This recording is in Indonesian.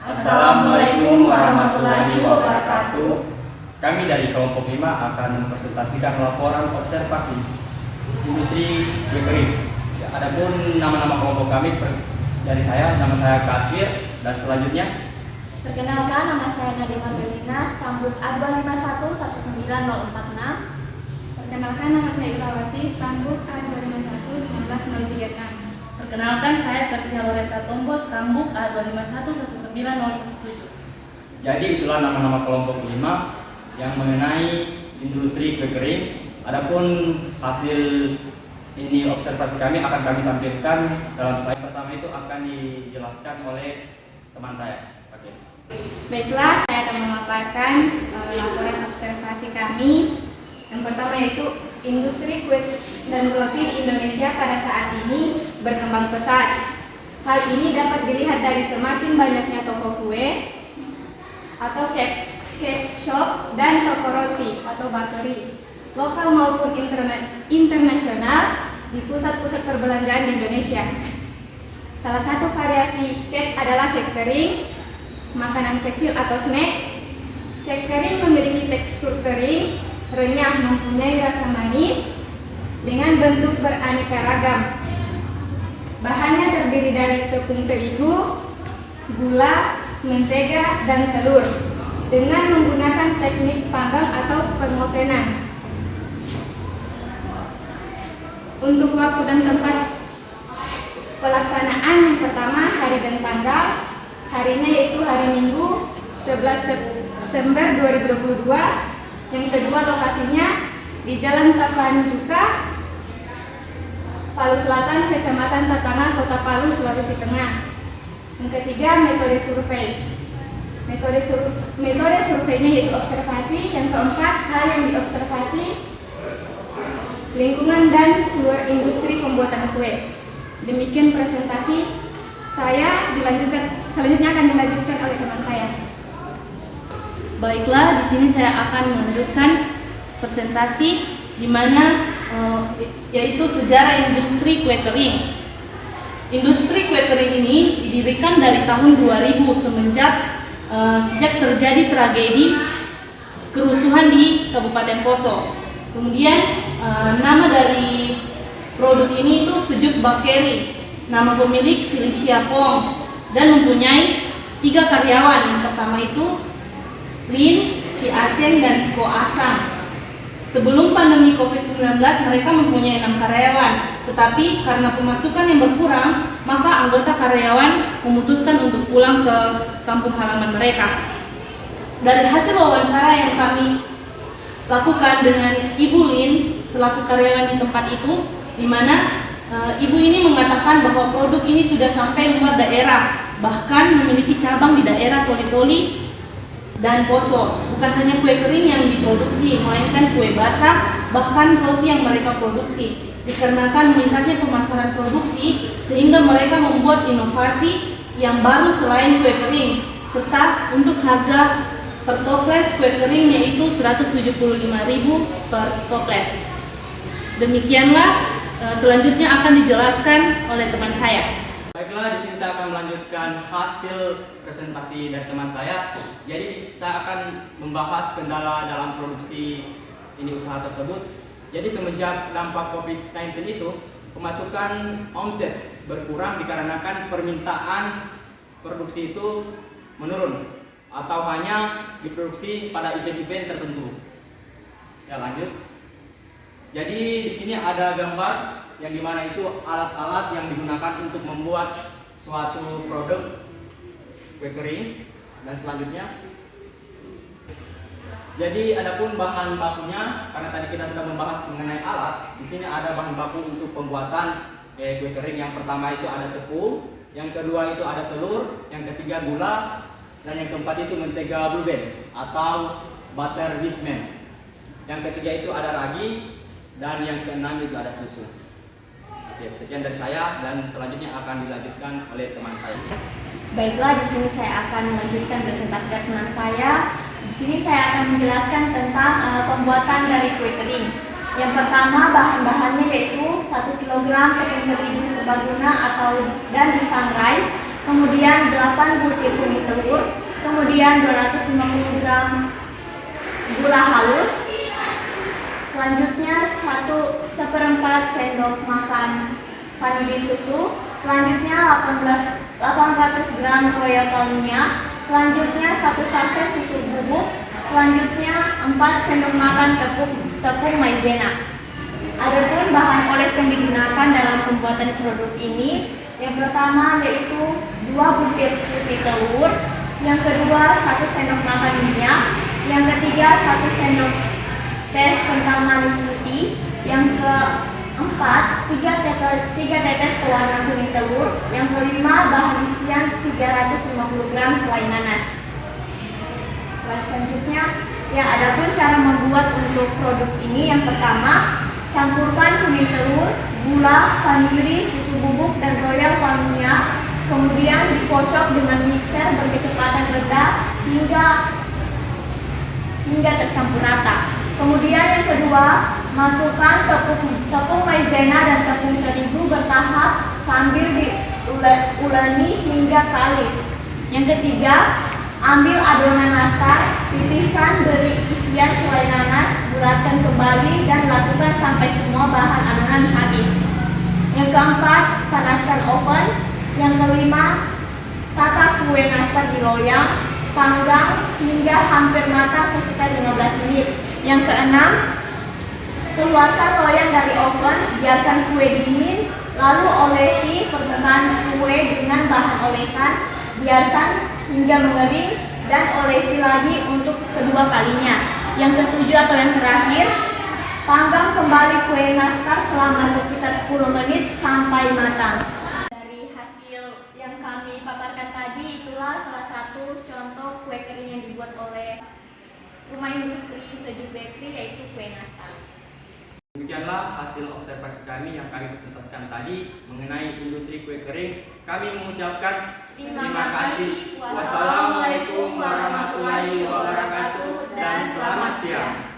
Assalamualaikum warahmatullahi wabarakatuh. Kami dari kelompok 5 akan mempresentasikan laporan observasi industri kue kering. Adapun nama-nama kelompok kami dari nama saya Kasir, dan selanjutnya perkenalkan, nama saya Nadima Belina, stambuk A251-19046. Perkenalkan, nama saya Ilawati, stambuk A251-19036. Perkenalkan, saya Persia Loreta Tombo, stambuk A251-19017. Jadi itulah nama-nama kelompok 5 yang mengenai industri kue kering. Adapun hasil ini observasi kami akan kami tampilkan dalam slide pertama, itu akan dijelaskan oleh teman saya. Oke. Baiklah, saya akan memaparkan laporan observasi kami. Yang pertama yaitu industri kue dan roti di Indonesia pada saat ini berkembang pesat. Hal ini dapat dilihat dari semakin banyaknya toko kue atau cake shop dan toko roti atau bakery, lokal maupun internasional di pusat-pusat perbelanjaan di Indonesia. Salah satu variasi cake adalah cake kering, makanan kecil atau snack. Cake kering memiliki tekstur kering, renyah, mempunyai rasa manis dengan bentuk beraneka ragam. Bahannya terdiri dari tepung terigu, gula, mentega, dan telur dengan menggunakan teknik panggang atau pengovenan. Untuk waktu dan tempat pelaksanaan, yang pertama hari dan tanggal. Harinya yaitu hari Minggu 11 September 2022. Yang kedua, lokasinya di Jalan Tapanjuka, Palu Selatan, Kecamatan Tatangan, Kota Palu, Sulawesi Tengah. Yang ketiga, metode survei. Metode surveinya yaitu observasi. Yang keempat, hal yang diobservasi, lingkungan dan luar industri pembuatan kue. Demikian presentasi saya, selanjutnya akan dilanjutkan oleh teman saya. Baiklah, di sini saya akan melanjutkan presentasi di mana yaitu sejarah industri kue kering. Industri kue kering ini didirikan dari tahun 2000 sejak terjadi tragedi kerusuhan di Kabupaten Poso. Kemudian nama dari produk ini itu Sejuk Bakery. Nama pemilik Felicia Fong dan mempunyai 3 karyawan. Yang pertama itu Lin, Ci Aceng, dan Ko Asang. Sebelum pandemi COVID-19 mereka mempunyai 6 karyawan, tetapi karena pemasukan yang berkurang, maka anggota karyawan memutuskan untuk pulang ke kampung halaman mereka. Dari hasil wawancara yang kami lakukan dengan Ibu Lin selaku karyawan di tempat itu, di mana ibu ini mengatakan bahwa produk ini sudah sampai luar daerah, bahkan memiliki cabang di daerah Toli-Toli dan Poso. Bukan hanya kue kering yang diproduksi, melainkan kue basah, bahkan roti yang mereka produksi. Dikarenakan meningkatnya pemasaran produksi, sehingga mereka membuat inovasi yang baru selain kue kering, serta untuk harga per toples kue kering yaitu 175.000 per toples. Demikianlah, selanjutnya akan dijelaskan oleh teman saya. Baiklah, di sini saya akan melanjutkan hasil presentasi dari teman saya. Jadi saya akan membahas kendala dalam produksi ini usaha tersebut. Jadi semenjak dampak COVID-19 itu, pemasukan omset berkurang dikarenakan permintaan produksi itu menurun atau hanya diproduksi pada event-event tertentu. Ya, lanjut. Jadi di sini ada gambar yang dimana itu alat-alat yang digunakan untuk membuat suatu produk kue kering. Dan selanjutnya, jadi adapun bahan bakunya, karena tadi kita sudah membahas mengenai alat, di sini ada bahan baku untuk pembuatan kue kering. Yang pertama itu ada tepung, yang kedua itu ada telur, yang ketiga gula, dan yang keempat itu mentega Blue Band atau butter bismen. Yang ketiga itu ada ragi, dan yang keenam itu ada susu. Oke, sekian dari saya, dan selanjutnya akan dilanjutkan oleh teman saya. Baiklah, di sini saya akan melanjutkan presentasi dari teman saya. Di sini saya akan menjelaskan tentang pembuatan dari kue kering. Yang pertama, bahan-bahannya yaitu 1 kg tepung terigu serbaguna dan disangrai, kemudian 8 butir kuning telur, kemudian 250 gram gula halus, selanjutnya 1/4 sendok makan vanili susu, selanjutnya 800 gram royal calamia, selanjutnya 1 sachet susu bubuk, selanjutnya 4 sendok makan tepung maizena. Adapun bahan oles yang digunakan dalam pembuatan produk ini, yang pertama yaitu 2 butir putih telur, yang kedua 1 sendok makan minyak, yang ketiga 1 sendok teh kental manis putih, yang keempat 3 tetes pewarna kuning telur, yang kelima bahan isian 350 gram selai nanas. Selanjutnya, adapun cara membuat untuk produk ini, yang pertama campurkan kuning telur, gula, vanili, susu bubuk, dan royal calamia, kemudian dikocok dengan mixer berkecepatan rendah hingga tercampur rata. Kemudian yang kedua, masukkan tepung maizena dan tepung terigu bertahap sambil diuleni hingga kalis. Yang ketiga, ambil adonan nastar, pipihkan beri isian selai nanas, bulatkan kembali dan lakukan sampai semua bahan adonan habis. Yang keempat, panaskan oven. Yang kelima, tata kue nastar di loyang, panggang hingga hampir matang sekitar 15 menit. Yang keenam, keluarkan loyang dari oven, biarkan kue dingin, lalu olesi permukaan kue dengan bahan olesan, biarkan hingga mengering dan olesi lagi untuk kedua kalinya. Yang ketujuh atau yang terakhir, panggang kembali kue nastar selama sekitar 10 menit sampai matang. Dari hasil yang kami paparkan tadi, itulah salah satu contoh kue kering yang dibuat oleh Rumah Industri Sejuk Bakery, yaitu kue nastar. Demikianlah hasil observasi kami yang kami presentasikan tadi mengenai industri kue kering. Kami mengucapkan terima kasih. Wassalamualaikum warahmatullahi wabarakatuh dan selamat siang.